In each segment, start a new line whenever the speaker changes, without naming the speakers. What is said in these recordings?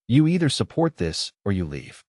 You either support this or you leave.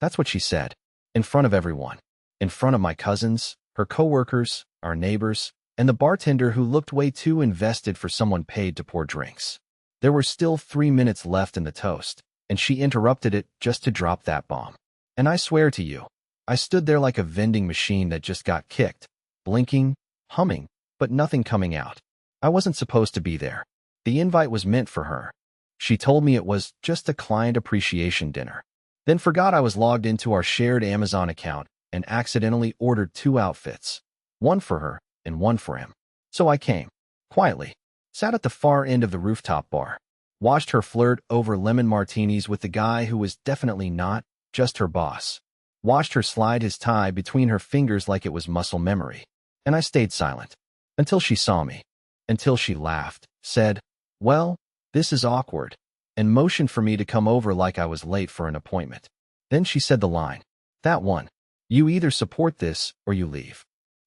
That's what she said, in front of everyone, in front of my cousins, her coworkers, our neighbors, and the bartender who looked way too invested for someone paid to pour drinks. There were still 3 minutes left in the toast, and she interrupted it just to drop that bomb. And I swear to you, I stood there like a vending machine that just got kicked, blinking, humming, but nothing coming out. I wasn't supposed to be there. The invite was meant for her. She told me it was just a client appreciation dinner, then forgot I was logged into our shared Amazon account and accidentally ordered 2 outfits, one for her and one for him. So I came, quietly, sat at the far end of the rooftop bar, watched her flirt over lemon martinis with the guy who was definitely not just her boss, watched her slide his tie between her fingers like it was muscle memory, and I stayed silent until she saw me, until she laughed, said, "Well, this is awkward," and motioned for me to come over like I was late for an appointment. Then she said the line, that one, "You either support this or you leave."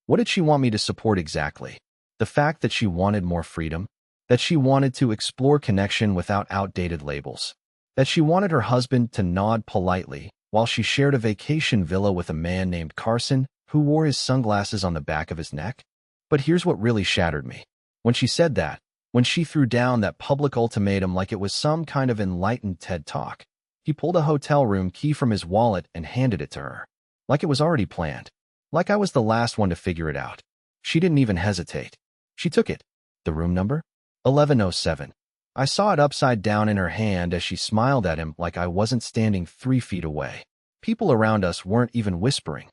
What did she want me to support exactly? The fact that she wanted more freedom? That she wanted to explore connection without outdated labels? That she wanted her husband to nod politely while she shared a vacation villa with a man named Carson who wore his sunglasses on the back of his neck? But here's what really shattered me. When she said that, when she threw down that public ultimatum like it was some kind of enlightened TED Talk, he pulled a hotel room key from his wallet and handed it to her. Like it was already planned. Like I was the last one to figure it out. She didn't even hesitate. She took it. The room number? 1107. I saw it upside down in her hand as she smiled at him like I wasn't standing 3 feet away. People around us weren't even whispering.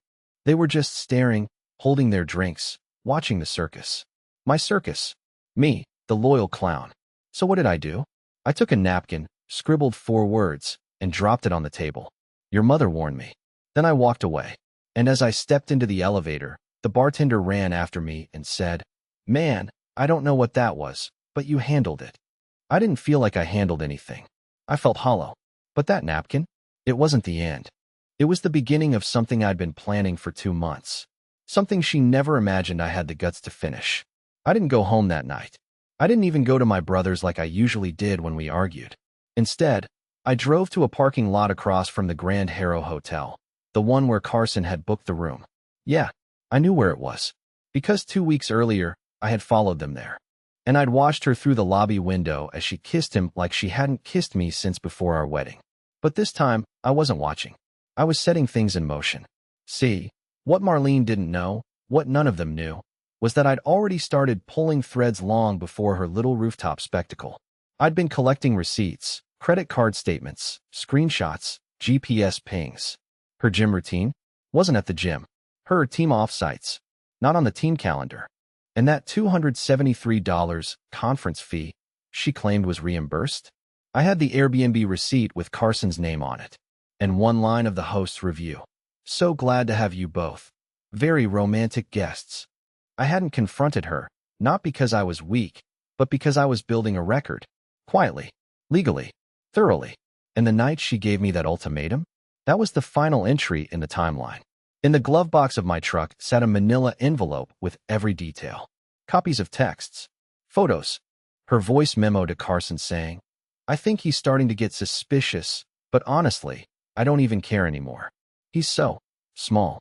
They were just staring, holding their drinks, watching the circus. My circus. Me, the loyal clown. So what did I do? I took a napkin, scribbled 4 words, and dropped it on the table. "Your mother warned me." Then I walked away. And as I stepped into the elevator, the bartender ran after me and said, "Man, I don't know what that was, but you handled it." I didn't feel like I handled anything. I felt hollow. But that napkin? It wasn't the end. It was the beginning of something I'd been planning for 2 months. Something she never imagined I had the guts to finish. I didn't go home that night. I didn't even go to my brother's like I usually did when we argued. Instead, I drove to a parking lot across from the Grand Harrow Hotel, the one where Carson had booked the room. Yeah, I knew where it was, because 2 weeks earlier, I had followed them there. And I'd watched her through the lobby window as she kissed him like she hadn't kissed me since before our wedding. But this time, I wasn't watching. I was setting things in motion. See, what Marlene didn't know, what none of them knew, was that I'd already started pulling threads long before her little rooftop spectacle. I'd been collecting receipts, credit card statements, screenshots, GPS pings. Her gym routine wasn't at the gym. Her team offsites, not on the team calendar. And that $273 conference fee she claimed was reimbursed? I had the Airbnb receipt with Carson's name on it, and one line of the host's review. "So glad to have you both. Very romantic guests." I hadn't confronted her, not because I was weak, but because I was building a record. Quietly, legally, thoroughly. And the night she gave me that ultimatum, that was the final entry in the timeline. In the glove box of my truck sat a manila envelope with every detail. Copies of texts, photos, her voice memo to Carson saying, "I think he's starting to get suspicious, but honestly, I don't even care anymore. He's so small."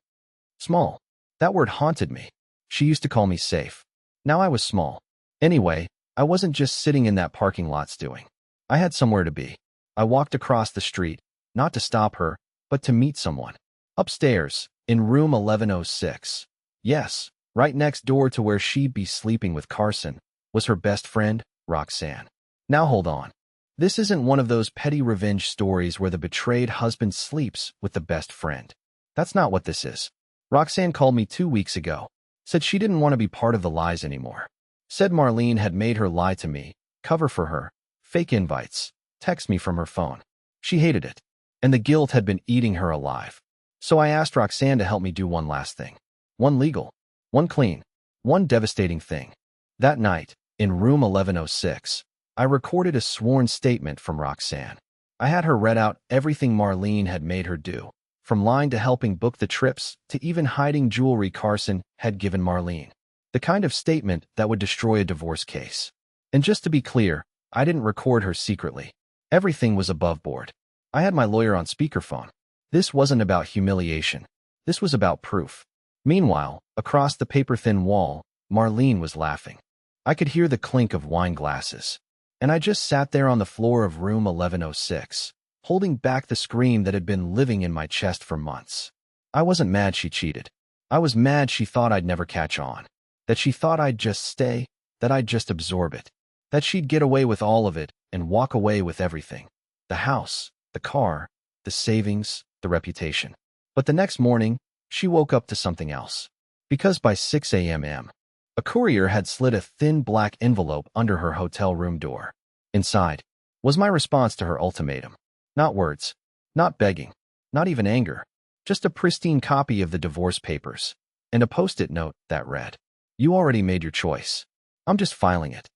Small. That word haunted me. She used to call me safe. Now I was small. Anyway, I wasn't just sitting in that parking lot stewing. I had somewhere to be. I walked across the street, not to stop her, but to meet someone. Upstairs, in room 1106. Yes, right next door to where she'd be sleeping with Carson, was her best friend, Roxanne. Now hold on. This isn't one of those petty revenge stories where the betrayed husband sleeps with the best friend. That's not what this is. Roxanne called me 2 weeks ago, said she didn't want to be part of the lies anymore. Said Marlene had made her lie to me, cover for her, fake invites, text me from her phone. She hated it, and the guilt had been eating her alive. So I asked Roxanne to help me do one last thing. One legal, one clean, one devastating thing. That night, in room 1106, I recorded a sworn statement from Roxanne. I had her read out everything Marlene had made her do, from lying to helping book the trips to even hiding jewelry Carson had given Marlene. The kind of statement that would destroy a divorce case. And just to be clear, I didn't record her secretly. Everything was above board. I had my lawyer on speakerphone. This wasn't about humiliation. This was about proof. Meanwhile, across the paper-thin wall, Marlene was laughing. I could hear the clink of wine glasses. And I just sat there on the floor of room 1106, holding back the scream that had been living in my chest for months. I wasn't mad she cheated. I was mad she thought I'd never catch on. That she thought I'd just stay, that I'd just absorb it. That she'd get away with all of it and walk away with everything. The house, the car, the savings, the reputation. But the next morning, she woke up to something else. Because by 6 a.m., a courier had slid a thin black envelope under her hotel room door. Inside was my response to her ultimatum. Not words, not begging, not even anger, just a pristine copy of the divorce papers and a post-it note that read, "You already made your choice. I'm just filing it."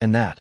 And that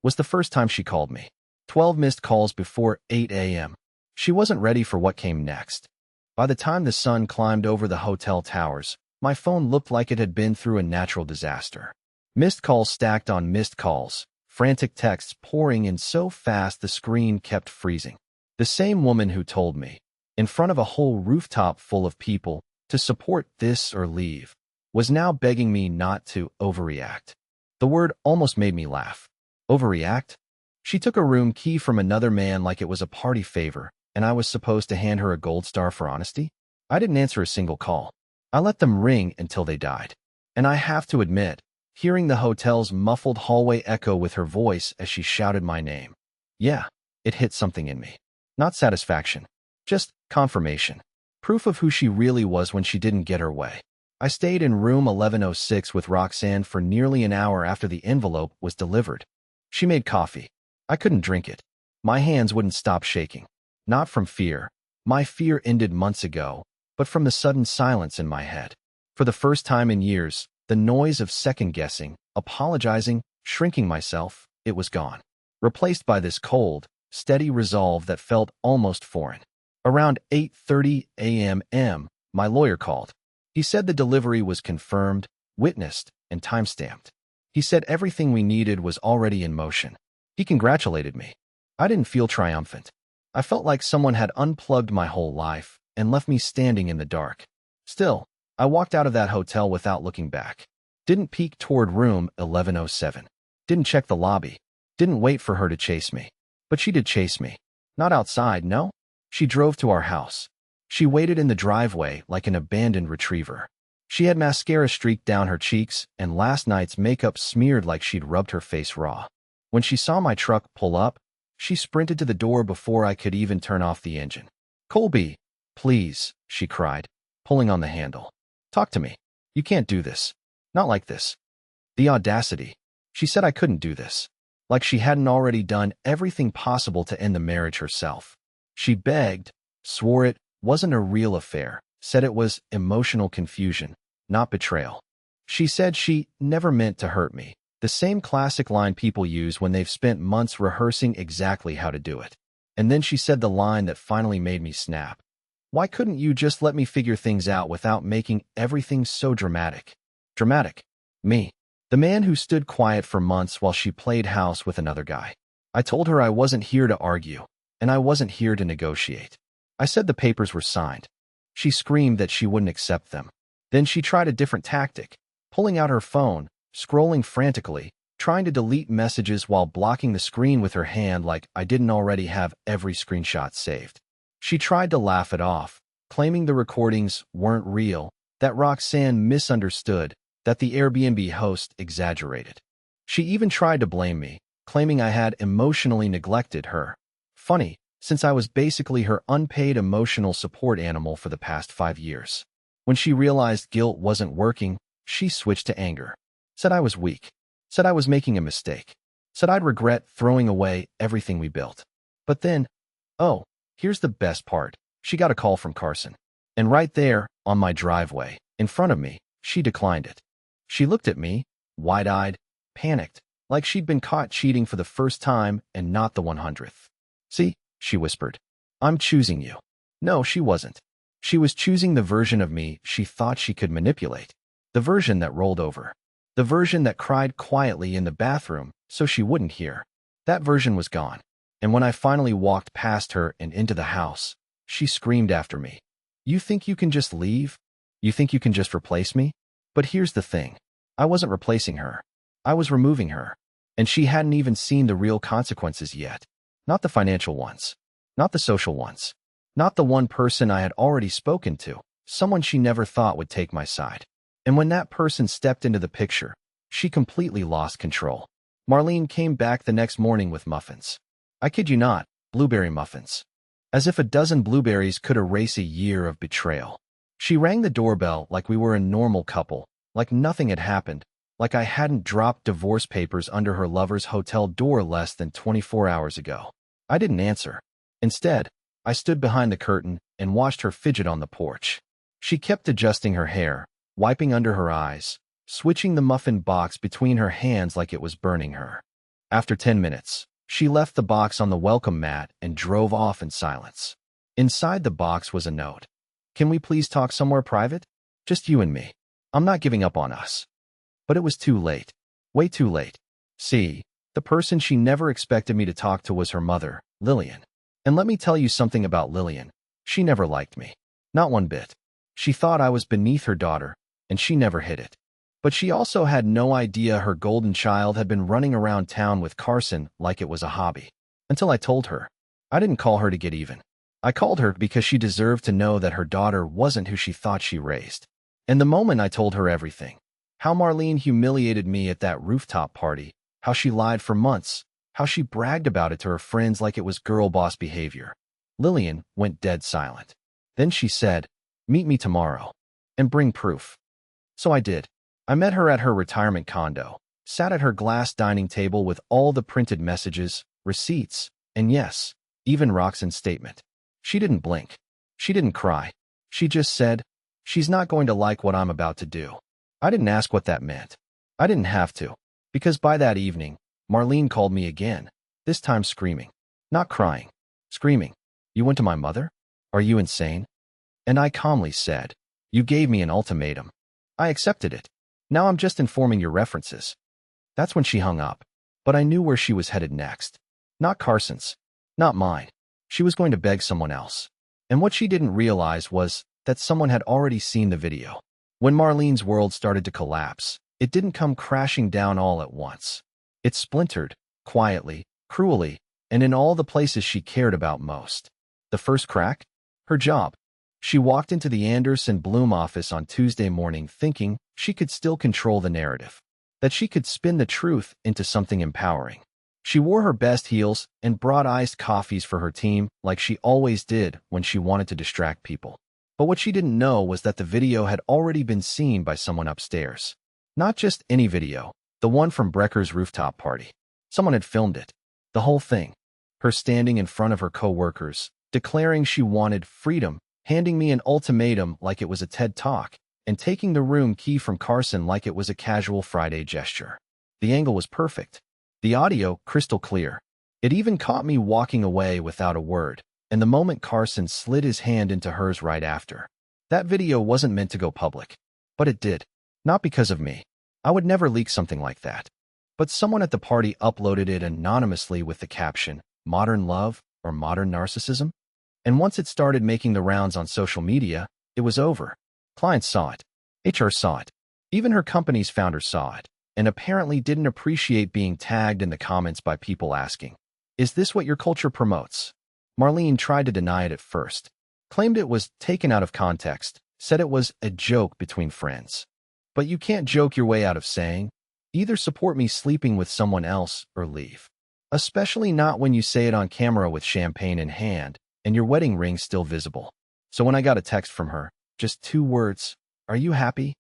was the first time she called me. 12 missed calls before 8 a.m. She wasn't ready for what came next. By the time the sun climbed over the hotel towers, my phone looked like it had been through a natural disaster. Missed calls stacked on missed calls, frantic texts pouring in so fast the screen kept freezing. The same woman who told me, in front of a whole rooftop full of people, to support this or leave, was now begging me not to overreact. The word almost made me laugh. Overreact? She took a room key from another man like it was a party favor, and I was supposed to hand her a gold star for honesty? I didn't answer a single call. I let them ring until they died. And I have to admit, hearing the hotel's muffled hallway echo with her voice as she shouted my name, yeah, it hit something in me. Not satisfaction, just confirmation. Proof of who she really was when she didn't get her way. I stayed in room 1106 with Roxanne for nearly an hour after the envelope was delivered. She made coffee. I couldn't drink it. My hands wouldn't stop shaking. Not from fear. My fear ended months ago, but from the sudden silence in my head. For the first time in years, the noise of second-guessing, apologizing, shrinking myself, it was gone. Replaced by this cold, steady resolve that felt almost foreign. Around 8:30 a.m., my lawyer called. He said the delivery was confirmed, witnessed, and time-stamped. He said everything we needed was already in motion. He congratulated me. I didn't feel triumphant. I felt like someone had unplugged my whole life and left me standing in the dark. Still, I walked out of that hotel without looking back. Didn't peek toward room 1107. Didn't check the lobby. Didn't wait for her to chase me. But she did chase me. Not outside, no. She drove to our house. She waited in the driveway like an abandoned retriever. She had mascara streaked down her cheeks and last night's makeup smeared like she'd rubbed her face raw. When she saw my truck pull up, she sprinted to the door before I could even turn off the engine. "Colby, please," she cried, pulling on the handle. "Talk to me. You can't do this. Not like this." The audacity. She said I couldn't do this. Like she hadn't already done everything possible to end the marriage herself. She begged, swore it wasn't a real affair, said it was emotional confusion, not betrayal. She said she never meant to hurt me. The same classic line people use when they've spent months rehearsing exactly how to do it. And then she said the line that finally made me snap. "Why couldn't you just let me figure things out without making everything so dramatic?" Dramatic. Me. The man who stood quiet for months while she played house with another guy. I told her I wasn't here to argue, and I wasn't here to negotiate. I said the papers were signed. She screamed that she wouldn't accept them. Then she tried a different tactic, pulling out her phone, scrolling frantically, trying to delete messages while blocking the screen with her hand like I didn't already have every screenshot saved. She tried to laugh it off, claiming the recordings weren't real, that Roxanne misunderstood, that the Airbnb host exaggerated. She even tried to blame me, claiming I had emotionally neglected her. Funny, since I was basically her unpaid emotional support animal for the past 5 years. When she realized guilt wasn't working, she switched to anger. Said I was weak. Said I was making a mistake. Said I'd regret throwing away everything we built. But then, oh, here's the best part. She got a call from Carson. And right there, on my driveway, in front of me, she declined it. She looked at me, wide-eyed, panicked, like she'd been caught cheating for the first time and not the 100th. "See," she whispered, "I'm choosing you." No, she wasn't. She was choosing the version of me she thought she could manipulate. The version that rolled over. The version that cried quietly in the bathroom so she wouldn't hear. That version was gone. And when I finally walked past her and into the house, she screamed after me. You think you can just leave? You think you can just replace me? But here's the thing. I wasn't replacing her. I was removing her. And she hadn't even seen the real consequences yet. Not the financial ones. Not the social ones. Not the one person I had already spoken to. Someone she never thought would take my side. And when that person stepped into the picture, she completely lost control. Marlene came back the next morning with muffins. I kid you not, blueberry muffins. As if a dozen blueberries could erase a year of betrayal. She rang the doorbell like we were a normal couple, like nothing had happened, like I hadn't dropped divorce papers under her lover's hotel door less than 24 hours ago. I didn't answer. Instead, I stood behind the curtain and watched her fidget on the porch. She kept adjusting her hair, wiping under her eyes, switching the muffin box between her hands like it was burning her. After 10 minutes, she left the box on the welcome mat and drove off in silence. Inside the box was a note. Can we please talk somewhere private? Just you and me. I'm not giving up on us. But it was too late. Way too late. See, the person she never expected me to talk to was her mother, Lillian. And let me tell you something about Lillian. She never liked me. Not one bit. She thought I was beneath her daughter, and she never hid it. But she also had no idea her golden child had been running around town with Carson like it was a hobby. Until I told her. I didn't call her to get even. I called her because she deserved to know that her daughter wasn't who she thought she raised. And the moment I told her everything, how Marlene humiliated me at that rooftop party, how she lied for months, how she bragged about it to her friends like it was girl boss behavior, Lillian went dead silent. Then she said, "Meet me tomorrow. And bring proof." So I did. I met her at her retirement condo, sat at her glass dining table with all the printed messages, receipts, and yes, even Roxanne's statement. She didn't blink. She didn't cry. She just said, "She's not going to like what I'm about to do." I didn't ask what that meant. I didn't have to, because by that evening, Marlene called me again, this time screaming. Not crying. Screaming. "You went to my mother? Are you insane?" And I calmly said, "You gave me an ultimatum. I accepted it. Now I'm just informing your references." That's when she hung up. But I knew where she was headed next. Not Carson's. Not mine. She was going to beg someone else. And what she didn't realize was that someone had already seen the video. When Marlene's world started to collapse, it didn't come crashing down all at once. It splintered, quietly, cruelly, and in all the places she cared about most. The first crack? Her job. She walked into the Anderson Bloom office on Tuesday morning thinking she could still control the narrative, that she could spin the truth into something empowering. She wore her best heels and brought iced coffees for her team like she always did when she wanted to distract people. But what she didn't know was that the video had already been seen by someone upstairs. Not just any video, the one from Brecker's rooftop party. Someone had filmed it. The whole thing. Her standing in front of her co-workers, declaring she wanted freedom, handing me an ultimatum like it was a TED Talk, and taking the room key from Carson like it was a casual Friday gesture. The angle was perfect. The audio crystal clear. It even caught me walking away without a word, and the moment Carson slid his hand into hers right after. That video wasn't meant to go public. But it did. Not because of me. I would never leak something like that. But someone at the party uploaded it anonymously with the caption, "Modern love or modern narcissism?" And once it started making the rounds on social media, it was over. Clients saw it. HR saw it. Even her company's founder saw it, and apparently didn't appreciate being tagged in the comments by people asking, "Is this what your culture promotes?" Marlene tried to deny it at first, claimed it was taken out of context, said it was a joke between friends. But you can't joke your way out of saying, either support me sleeping with someone else or leave. Especially not when you say it on camera with champagne in hand and your wedding ring still visible. So when I got a text from her, just 2 words, "Are you happy?"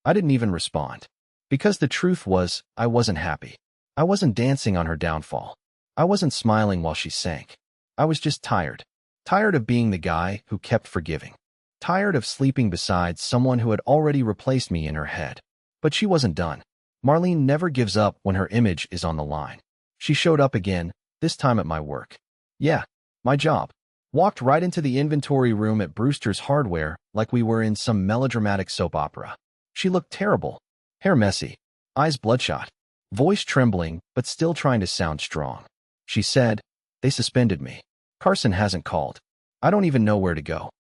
I didn't even respond. Because the truth was, I wasn't happy. I wasn't dancing on her downfall. I wasn't smiling while she sank. I was just tired. Tired of being the guy who kept forgiving. Tired of sleeping beside someone who had already replaced me in her head. But she wasn't done. Marlene never gives up when her image is on the line. She showed up again, this time at my work. Yeah, my job. Walked right into the inventory room at Brewster's Hardware like we were in some melodramatic soap opera. She looked terrible. Hair messy. Eyes bloodshot. Voice trembling, but still trying to sound strong. She said, They suspended me. Carson hasn't called. I don't even know where to go.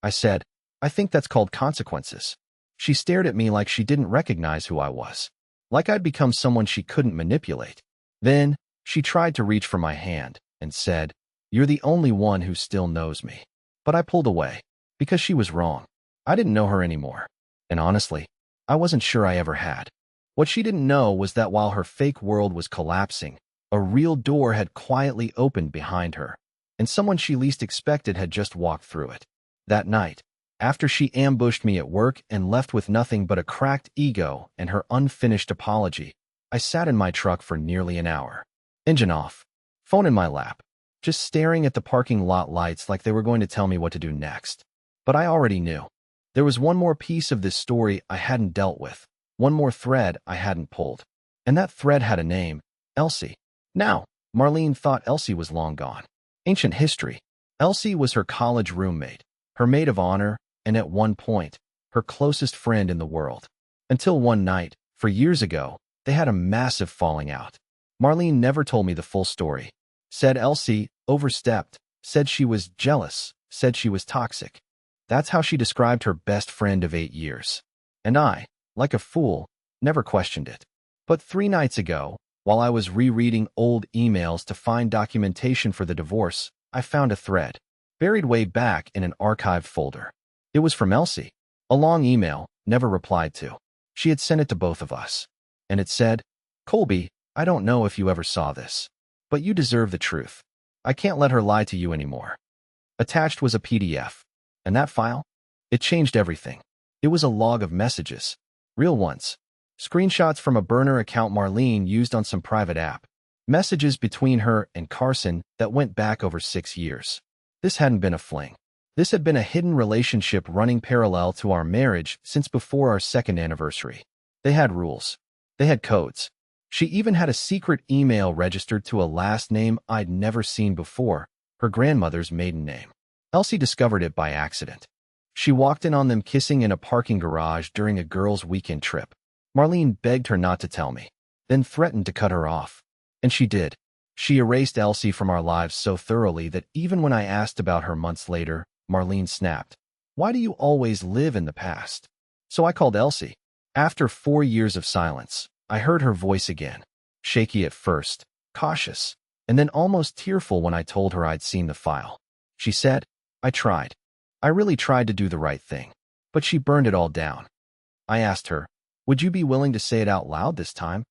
I said, I think that's called consequences. She stared at me like she didn't recognize who I was. Like I'd become someone she couldn't manipulate. Then, she tried to reach for my hand and said, "You're the only one who still knows me." But I pulled away, because she was wrong. I didn't know her anymore. And honestly, I wasn't sure I ever had. What she didn't know was that while her fake world was collapsing, a real door had quietly opened behind her, and someone she least expected had just walked through it. That night, after she ambushed me at work and left with nothing but a cracked ego and her unfinished apology, I sat in my truck for nearly an hour. Engine off, phone in my lap, just staring at the parking lot lights like they were going to tell me what to do next. But I already knew. There was one more piece of this story I hadn't dealt with, one more thread I hadn't pulled. And that thread had a name, Elsie. Now, Marlene thought Elsie was long gone. Ancient history. Elsie was her college roommate, her maid of honor, and at one point, her closest friend in the world. Until one night, for years ago, they had a massive falling out. Marlene never told me the full story. Said Elsie overstepped, said she was jealous, said she was toxic. That's how she described her best friend of 8 years. And I, like a fool, never questioned it. But 3 nights ago, while I was rereading old emails to find documentation for the divorce, I found a thread, buried way back in an archived folder. It was from Elsie, a long email, never replied to. She had sent it to both of us. And it said, "Colby, I don't know if you ever saw this, but you deserve the truth. I can't let her lie to you anymore." Attached was a PDF. And that file? It changed everything. It was a log of messages. Real ones. Screenshots from a burner account Marlene used on some private app. Messages between her and Carson that went back over 6 years. This hadn't been a fling. This had been a hidden relationship running parallel to our marriage since before our 2nd anniversary. They had rules. They had codes. She even had a secret email registered to a last name I'd never seen before, her grandmother's maiden name. Elsie discovered it by accident. She walked in on them kissing in a parking garage during a girls' weekend trip. Marlene begged her not to tell me, then threatened to cut her off. And she did. She erased Elsie from our lives so thoroughly that even when I asked about her months later, Marlene snapped, "Why do you always live in the past?" So I called Elsie. After 4 years of silence, I heard her voice again, shaky at first, cautious, and then almost tearful when I told her I'd seen the file. She said, "I tried. I really tried to do the right thing, but she burned it all down." I asked her, "Would you be willing to say it out loud this time?"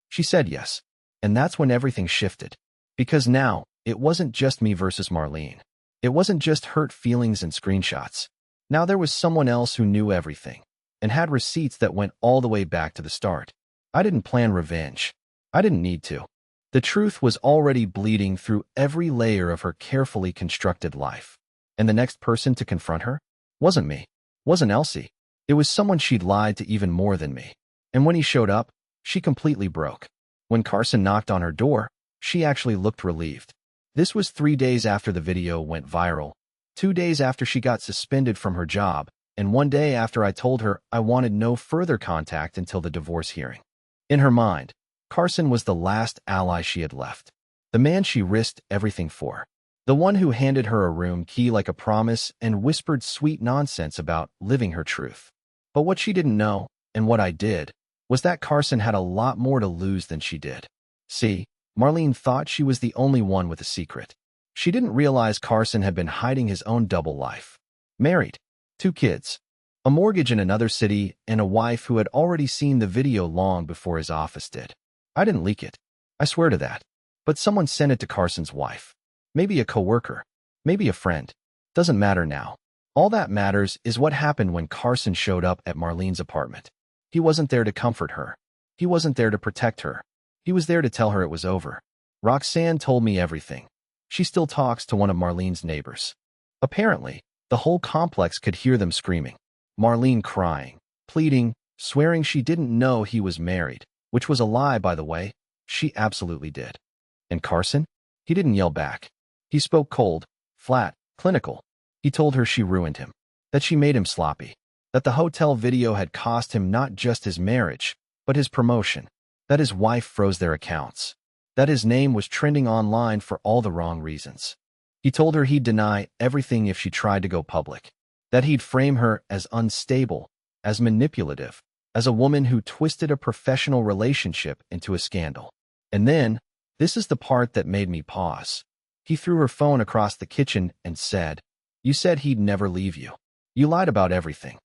She said yes, and that's when everything shifted. Because now, it wasn't just me versus Marlene. It wasn't just hurt feelings and screenshots. Now there was someone else who knew everything, and had receipts that went all the way back to the start. I didn't plan revenge. I didn't need to. The truth was already bleeding through every layer of her carefully constructed life. And the next person to confront her? Wasn't me. Wasn't Elsie. It was someone she'd lied to even more than me. And when he showed up, she completely broke. When Carson knocked on her door, she actually looked relieved. This was 3 days after the video went viral, 2 days after she got suspended from her job, and 1 day after I told her I wanted no further contact until the divorce hearing. In her mind, Carson was the last ally she had left. The man she risked everything for. The one who handed her a room key like a promise and whispered sweet nonsense about living her truth. But what she didn't know, and what I did, was that Carson had a lot more to lose than she did. See, Marlene thought she was the only one with a secret. She didn't realize Carson had been hiding his own double life. Married, 2 kids, a mortgage in another city, and a wife who had already seen the video long before his office did. I didn't leak it. I swear to that. But someone sent it to Carson's wife. Maybe a coworker. Maybe a friend. Doesn't matter now. All that matters is what happened when Carson showed up at Marlene's apartment. He wasn't there to comfort her. He wasn't there to protect her. He was there to tell her it was over. Roxanne told me everything. She still talks to one of Marlene's neighbors. Apparently, the whole complex could hear them screaming. Marlene crying, pleading, swearing she didn't know he was married, which was a lie, by the way. She absolutely did. And Carson? He didn't yell back. He spoke cold, flat, clinical. He told her she ruined him, that she made him sloppy, that the hotel video had cost him not just his marriage, but his promotion, that his wife froze their accounts, that his name was trending online for all the wrong reasons. He told her he'd deny everything if she tried to go public, that he'd frame her as unstable, as manipulative, as a woman who twisted a professional relationship into a scandal. And then, this is the part that made me pause. He threw her phone across the kitchen and said, "You said he'd never leave you. You lied about everything."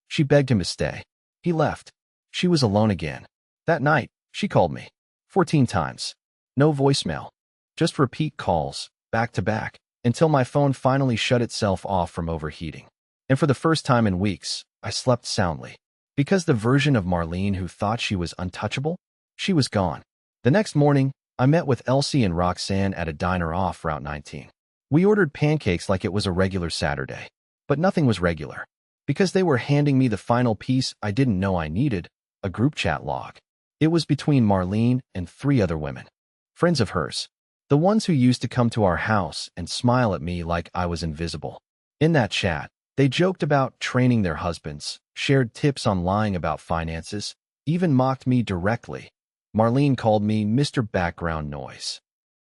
She begged him to stay. He left. She was alone again. That night, she called me 14 times. No voicemail. Just repeat calls, back to back, until my phone finally shut itself off from overheating. And for the first time in weeks, I slept soundly. Because the version of Marlene who thought she was untouchable, she was gone. The next morning, I met with Elsie and Roxanne at a diner off Route 19. We ordered pancakes like it was a regular Saturday. But nothing was regular. Because they were handing me the final piece I didn't know I needed, a group chat log. It was between Marlene and 3 other women. Friends of hers. The ones who used to come to our house and smile at me like I was invisible. In that chat, they joked about training their husbands, shared tips on lying about finances, even mocked me directly. Marlene called me Mr. Background Noise.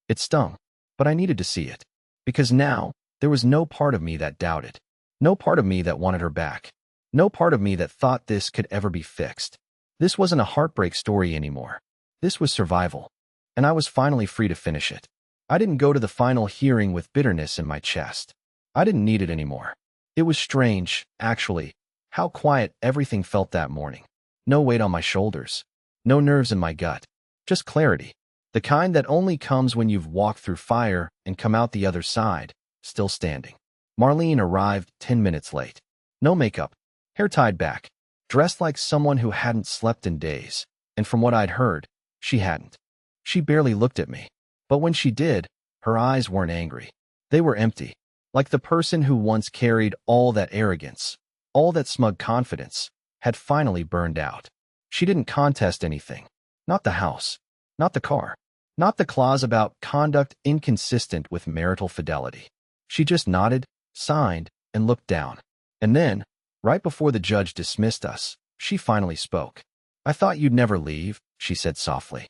It stung, but I needed to see it. Because now, there was no part of me that doubted. No part of me that wanted her back. No part of me that thought this could ever be fixed. This wasn't a heartbreak story anymore. This was survival. And I was finally free to finish it. I didn't go to the final hearing with bitterness in my chest. I didn't need it anymore. It was strange, actually, how quiet everything felt that morning. No weight on my shoulders. No nerves in my gut. Just clarity. The kind that only comes when you've walked through fire and come out the other side, still standing. Marlene arrived 10 minutes late. No makeup. Hair tied back. Dressed like someone who hadn't slept in days. And from what I'd heard, she hadn't. She barely looked at me. But when she did, her eyes weren't angry. They were empty. Like the person who once carried all that arrogance, all that smug confidence, had finally burned out. She didn't contest anything. Not the house. Not the car. Not the clause about conduct inconsistent with marital fidelity. She just nodded, signed, and looked down. And then, right before the judge dismissed us, she finally spoke. "I thought you'd never leave," she said softly.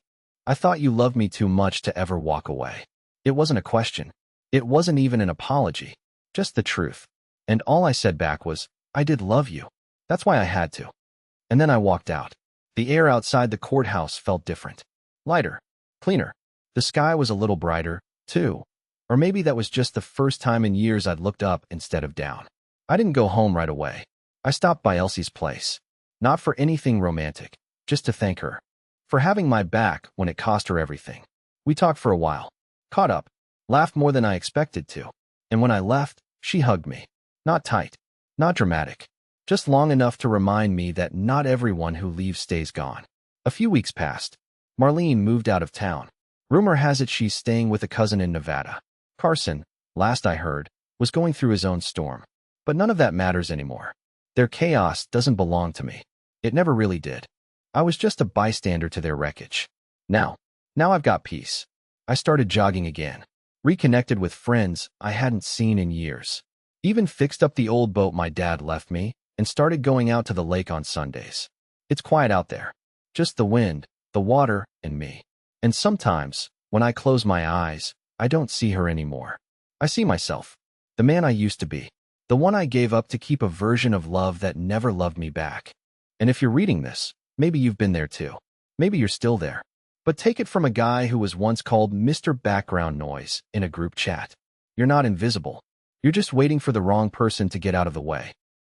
"I thought you loved me too much to ever walk away." It wasn't a question. It wasn't even an apology. Just the truth. And all I said back was, "I did love you. That's why I had to." And then I walked out. The air outside the courthouse felt different. Lighter. Cleaner. The sky was a little brighter, too. Or maybe that was just the first time in years I'd looked up instead of down. I didn't go home right away. I stopped by Elsie's place. Not for anything romantic, just to thank her. For having my back when it cost her everything. We talked for a while. Caught up. Laughed more than I expected to. And when I left, she hugged me. Not tight. Not dramatic. Just long enough to remind me that not everyone who leaves stays gone. A few weeks passed. Marlene moved out of town. Rumor has it she's staying with a cousin in Nevada. Carson, last I heard, was going through his own storm. But none of that matters anymore. Their chaos doesn't belong to me. It never really did. I was just a bystander to their wreckage. Now I've got peace. I started jogging again. Reconnected with friends I hadn't seen in years. Even fixed up the old boat my dad left me and started going out to the lake on Sundays. It's quiet out there. Just the wind, the water, and me. And sometimes, when I close my eyes, I don't see her anymore. I see myself. The man I used to be. The one I gave up to keep a version of love that never loved me back. And if you're reading this, maybe you've been there too. Maybe you're still there. But take it from a guy who was once called Mr. Background Noise in a group chat. You're not invisible. You're just waiting for the wrong person to get out of the way.